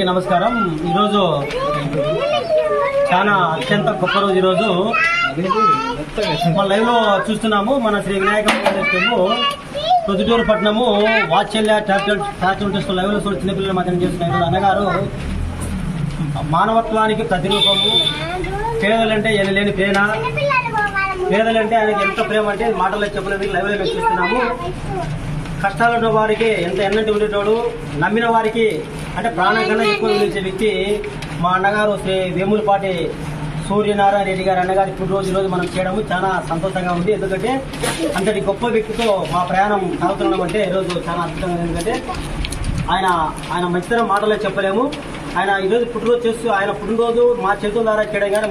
అందరికీ నమస్కారం। ఈరోజు చాలా అత్యంత గొప్ప రోజు। ఈరోజు మన లైవ్ లో చూస్తున్నాము। మన శ్రీ వినాయక ప్రొద్దుటూరు పట్టణము వాత్సల్య ట్యాక్టర్ టెస్ట్ లైవ్ లో చిన్నపిల్లలు మాత్రం చేస్తున్నారు। అన్నగారు మానవత్వానికి ప్రతిరూపము। పేదలంటే ఎనలేని ప్రేమ, పేదలంటే ఆయనకి ఎంత ప్రేమ అంటే మాటల్లో చెప్పలేదు। లైవ్ లో చూస్తున్నాము। కష్టాలున్న వారికి ఎంత ఎన్నంటి ఉండేటోడు, నమ్మిన వారికి అంటే ప్రాణం కన్నా ఎక్కువ విలువచ్చే వ్యక్తి మా అన్నగారు శ్రీ వేములపాటి సూర్యనారాయణ రెడ్డి గారు అన్నగారి పుట్టినరోజు రోజు మనం చేయడము చాలా సంతోషంగా ఉంది। ఎందుకంటే అంతటి గొప్ప వ్యక్తితో మా ప్రయాణం సాగుతున్నాం అంటే ఈరోజు చాలా అద్భుతంగా ఉంది। ఎందుకంటే ఆయన మంచితనం మాటల్లో చెప్పలేము। ఆయన ఈరోజు పుట్టినరోజు చేస్తూ ఆయన పుట్టినరోజు మా చేతుల ద్వారా చేయడం కానీ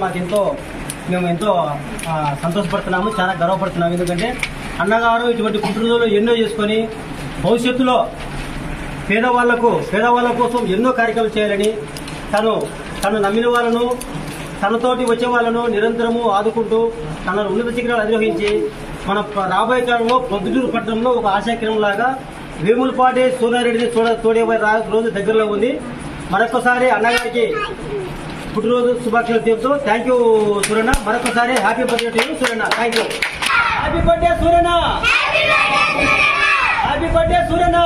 మేము ఎంతో సంతోషపడుతున్నాము, చాలా గర్వపడుతున్నాము। ఎందుకంటే అన్నగారు ఇటువంటి పుట్టినరోజులు ఎన్నో చేసుకొని భవిష్యత్తులో పేదవాళ్ళ కోసం ఎన్నో కార్యక్రమాలు చేయాలని తను నమ్మిన వాళ్ళను, తనతోటి వచ్చే వాళ్ళను నిరంతరము ఆదుకుంటూ తన ఉన్నత శిఖరాలు అధిరోహించి మన రాబోయే కాలంలో ప్రొద్దుటూరు పట్టణంలో ఒక ఆశాకిరణం లాగా వేములపాటి సూర్యారెడ్డిని తోడేబోయే రోజు దగ్గరలో ఉంది। మరొకసారి అన్నగారికి పుట్టినరోజు శుభాకాంక్షలు తెలుపుతూ థ్యాంక్ యూ సూరన్న। మరొకసారి happy birthday to you Suranna. Thank you. Happy birthday Suranna, happy birthday Suranna.